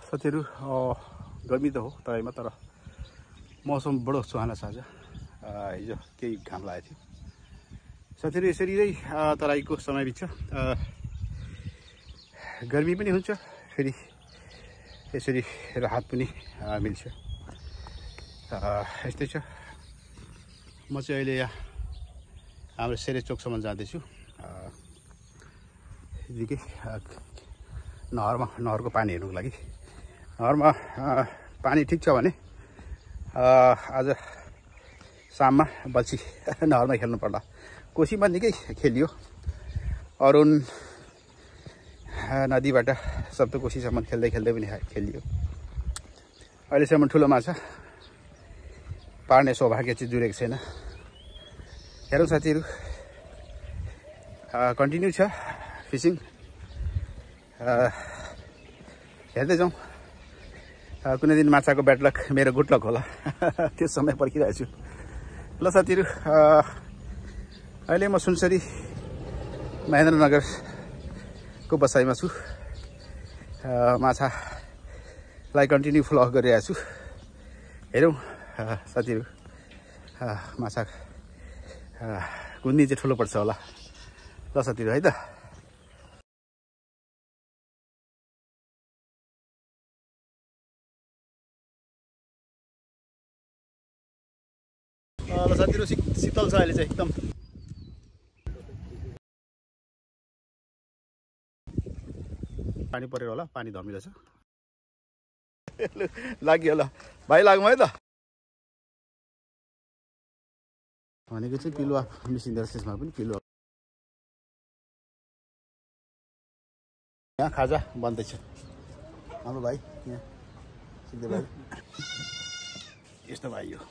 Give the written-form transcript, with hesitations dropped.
साथीहरु गर्मी त हो तराईमा, तर मौसम बडो सुहाना छ आज। हिजो केही घाम लागेको थियो। साथीहरु यसरी नै तराईको समय बित्छ। गर्मी पनि हुन्छ, फेरि यसरी राहत पनि मिल्छ। यस्तै छ। म चाहिँ अहिले यहाँ हाम्रो सेरे चोकसम्म जाँदैछु। यतिकै नहरको पानी हेर्नुको लागि। नहरमा पानी ठिक छ भने आज शाममा बल्छी नहरमा खेल्नु पर्ला। कोसीमा निकै खेलियो, अरुण नदीबाट सप्तकोशीसम्म खेल्दै पनि खेलियो। अहिलेसम्म ठुलो माछा पार्ने सौभाग्य चाहिँ जुरेको छैन। हेरौँ साथीहरु, कन्टिन्यू छ फिसिङ। हेर्दै जाउँ, कुनै दिन माछाको ब्याड लक मेरो गुड लक होला। त्यो समय पर्खिरहेको छु। ल साथीहरु, अहिले म सुनसरी महेन्द्रनगरको बसाइमा छु। माछालाई कन्टिन्यू फ्लग गरिरहेको छु। हेरौँ साथीहरु, माछा कुन्नी चाहिँ ठुलो पर्छ होला। ल साथीहरु, है त। ल साथीहरु, शीतल छ अहिले चाहिँ एकदम। पानी परेर होला, पानी धमिलो छ। लाग्यो ल भाइ, लागौँ है त। भनेको चाहिँ पिलुवा मिसिँदो रहेछ, यसमा पनि पिलुवा। यहाँ खाजा बन्दैछ हाम्रो भाइ, यहाँ सिक्दै भाइ। यस्तो भाइ हो।